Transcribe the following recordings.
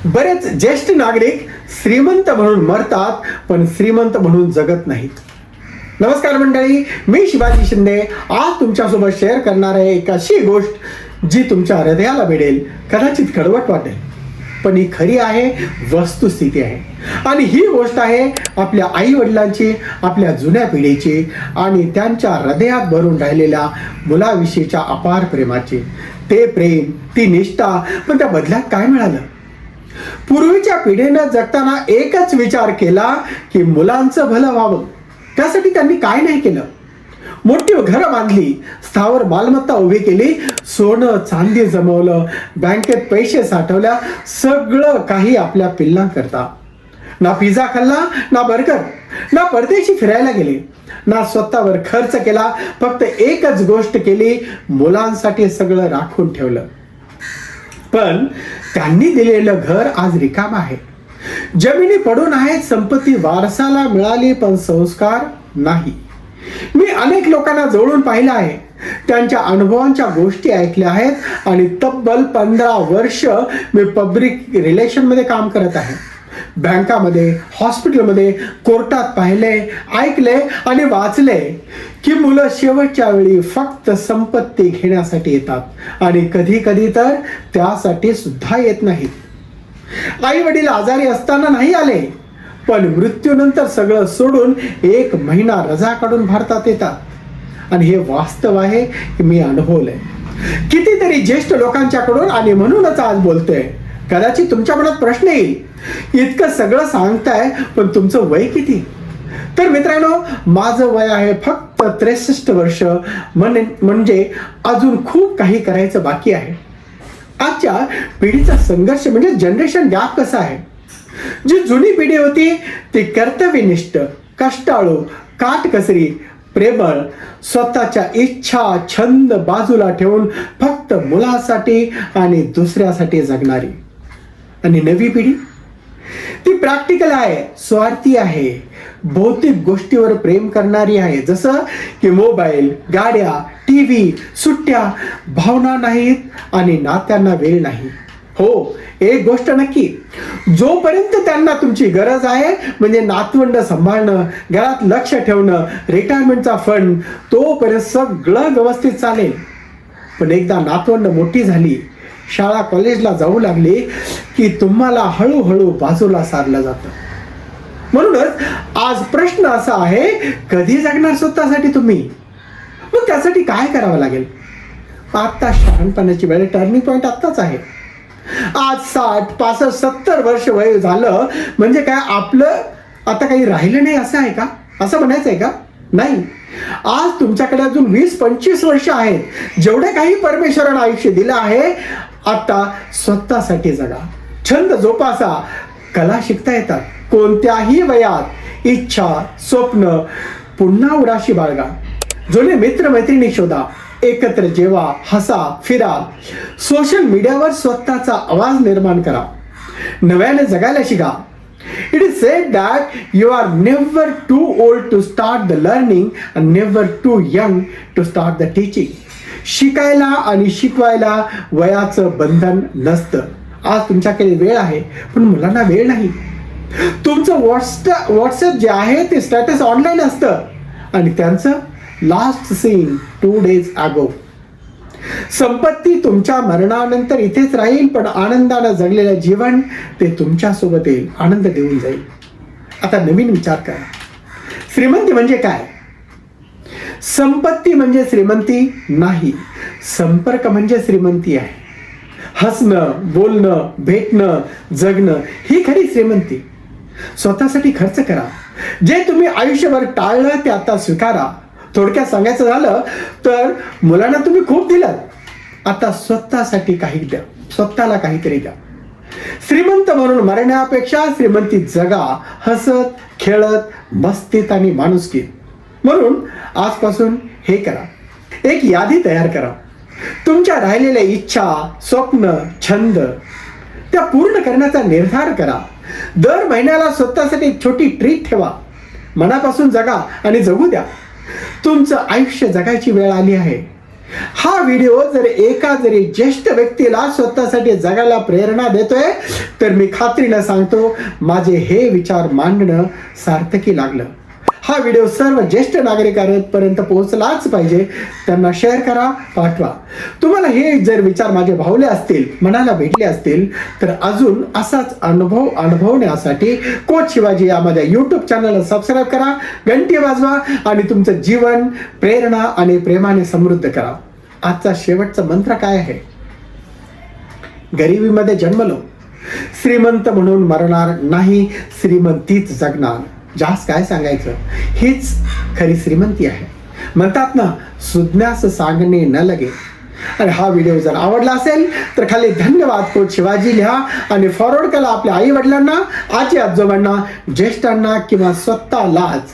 बरेच ज्येष्ठ नागरिक श्रीमंत म्हणून मरतात पण श्रीमंत म्हणून जगत नाहीत. नमस्कार मंडळी, मी शिवाजी शिंदे आज तुमच्यासोबत शेअर करणार आहे एक अशी गोष्ट जी तुमच्या हृदयाला भिडेल. कदाचित कडवट वाटेल पण ही खरी आहे, वस्तुस्थिती आहे. आणि ही गोष्ट आहे आपल्या आई वडिलांची, आपल्या जुन्या पिढीची आणि त्यांच्या हृदयात भरून राहिलेल्या मुलाविषयीच्या अपार प्रेमाची. ते प्रेम, ती निष्ठा, पण त्या बदल्यात काय मिळालं? पूर्वीच्या पिढीनं जगताना एकच विचार केला की मुलांचं भलं व्हावं. त्यासाठी त्यांनी काय नाही केलं. मोठी घरं बांधली, स्थावर मालमत्ता उभी केली, सोनं चांदी जमवलं, बँकेत पैसे साठवल्या, सगळं काही आपल्या पिल्लांकरता. ना पिझ्झा खाल्ला, ना बर्गर, ना परदेशी फिरायला गेले, ना स्वतःवर खर्च केला. फक्त एकच गोष्ट केली, मुलांसाठी सगळं राखून ठेवलं. पण त्यांनी दिलेलं घर आज रिकाम आहे. जमिनी पडून आहेत, संपत्ती वारसाला मिळाली पण संस्कार नाही. मी अनेक लोकांना जवळून पाहिलं आहे, त्यांच्या अनुभवांच्या गोष्टी ऐकल्या आहेत आणि तब्बल 15 वर्ष मी पब्लिक रिलेशन मध्ये काम करत आहे. बँकामध्ये, हॉस्पिटलमध्ये, कोर्टात पाहिले, ऐकले आणि वाचले की मुलं शेवटच्या वेळी फक्त संपत्ती घेण्यासाठी येतात आणि कधी कधी तर त्यासाठी सुद्धा येत नाहीत. आई वडील आजारी असताना नाही आले पण मृत्यूनंतर सगळं सोडून 1 महिना रजा काढून भारतात येतात. आणि हे वास्तव आहे, हे मी अनुभवलंय कितीतरी ज्येष्ठ लोकांच्याकडून. आणि म्हणूनच आज बोलतोय. कदाचित तुमच्या मनात प्रश्न येईल, इतकं सगळं सांगताय पण तुमचं वय किती? तर मित्रांनो, माझं वय आहे फक्त 63 वर्ष. म्हणजे अजून खूप काही करायचं बाकी आहे. आजच्या पिढीचा संघर्ष म्हणजे जनरेशन गॅप कसा आहे. जी जुनी पिढी होती ती कर्तव्यनिष्ठ, कष्टाळू, काटकसरी, प्रेमळ, स्वतःच्या इच्छा छंद बाजूला ठेवून फक्त मुलासाठी आणि दुसऱ्यासाठी जगणारी. आणि नवी पिढी ती प्रॅक्टिकल आहे, स्वार्थी आहे, भौतिक गोष्टीवर प्रेम करणारी आहे. जसं की मोबाईल, गाड्या, टीव्ही, सुट्ट्या. भावना नाहीत आणि नात्यांना वेळ नाही. हो, एक गोष्ट नक्की, जोपर्यंत त्यांना तुमची गरज आहे म्हणजे नातवंड सांभाळणं, घरात लक्ष ठेवणं, रिटायरमेंटचा फंड, तोपर्यंत सगळं व्यवस्थित चालेल. पण एकदा नातवंड मोठी झाली, शाळा कॉलेजला जाऊ लागली की तुम्हाला हळूहळू बाजूला सारलं जातं. म्हणूनच आज प्रश्न असा आहे, कधी जगणार स्वतःसाठी तुम्ही? मग त्यासाठी काय करावं लागेल? आता शहाणपणाची वेळ, टर्निंग पॉइंट आत्ताच आहे. आज 60, 65, 70 वर्ष वय झालं म्हणजे काय आपलं आता काही राहिलं नाही असं आहे का? असं म्हणायचं आहे का? नाही. आज तुमच्याकडे अजून 20-25 वर्ष आहेत. जेवढे काही परमेश्वरानं आयुष्य दिलं आहे, आता स्वतःसाठी जगा, छंद जोपासा, कला शिकता येतात. कोणत्याही वयात इच्छा, स्वप्न पुन्हा उडाशी बाळगा. जुने मित्रमैत्रिणी शोधा, एकत्र जेवा, हसा, फिरा. सोशल मीडियावर स्वतःचा आवाज निर्माण करा. नव्याने जगायला शिका. It is said that you are never too old to start the learning and never too young to start the teaching. शिकायला आणि शिकवायला वयाचं बंधन नसतं. आज तुमच्याकडे वेळ आहे पण मुलांना वेळ नाही. तुमचं व्हॉट्सअप जे आहे ते स्टेटस ऑनलाईन असतं आणि त्यांचं लास्ट सीन 2 days ago. संपत्ती तुमच्या मरणानंतर इथेच राहील पण आनंदानं जगलेलं जीवन ते तुमच्या सोबत येईल, आनंद देऊन जाईल. आता नवीन विचार करा. श्रीमंती म्हणजे काय? संपत्ती म्हणजे श्रीमंती नाही, संपर्क म्हणजे श्रीमंती आहे. हसणं, बोलणं, भेटणं, जगणं ही खरी श्रीमंती. स्वतःसाठी खर्च करा. जे तुम्ही आयुष्यभर टाळलं ते आता स्वीकारा. थोडक्यात सांगायचं झालं तर मुलांना तुम्ही खूप दिलं, आता स्वतःसाठी काही द्या, स्वतःला काहीतरी द्या. श्रीमंत म्हणून मरण्यापेक्षा श्रीमंती जगा, हसत, खेळत, मस्तीत आणि माणुसकीत. म्हणून आजपासून हे करा, एक यादी तयार करा. तुमच्या राहिलेल्या इच्छा, स्वप्न, छंद त्या पूर्ण करण्याचा निर्धार करा. दर महिन्याला स्वतःसाठी एक छोटी ट्रीट ठेवा. मनापासून जगा आणि जगू द्या. तुमचं आयुष्य जगायची वेळ आली आहे. हा व्हिडिओ जरी ज्येष्ठ व्यक्तीला स्वतःसाठी जगायला प्रेरणा देतोय तर मी खात्रीनं सांगतो माझे हे विचार मांडणं सार्थकी लागलं. हा व्हिडिओ सर्व ज्येष्ठ नागरिकांपर्यंत पोहोचलाच पाहिजे. त्यांना शेअर करा, पाठवा. तुम्हाला हे जर विचार माझे भावले असतील, मनाला भेटले असतील तर अजून असाच अनुभवण्यासाठी कोच शिवाजी या माझ्या YouTube चॅनलला सबस्क्राईब करा, घंटी वाजवा आणि तुमचं जीवन प्रेरणा आणि प्रेमाने समृद्ध करा. आजचा शेवटचा मंत्र काय आहे? गरिबीमध्ये जन्मलो, श्रीमंत म्हणून मरणार नाही, श्रीमंतीच जगणार. जास्त काय सांगायचं, हीच खरी श्रीमंती आहे. म्हणतात ना, सुज्ञास सांगणे न लगे. आणि हा व्हिडिओ जर आवडला असेल तर खाली धन्यवाद कोच शिवाजी लिहा आणि फॉरवर्ड करा आपल्या आई वडिलांना, आजी आजोबांना, ज्येष्ठांना किंवा स्वतःलाच.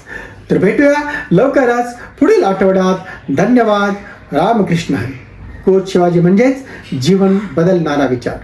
तर भेटूया लवकरच पुढील आठवड्यात. धन्यवाद. रामकृष्ण हरी. कोच शिवाजी म्हणजेच जीवन बदलणारा विचार.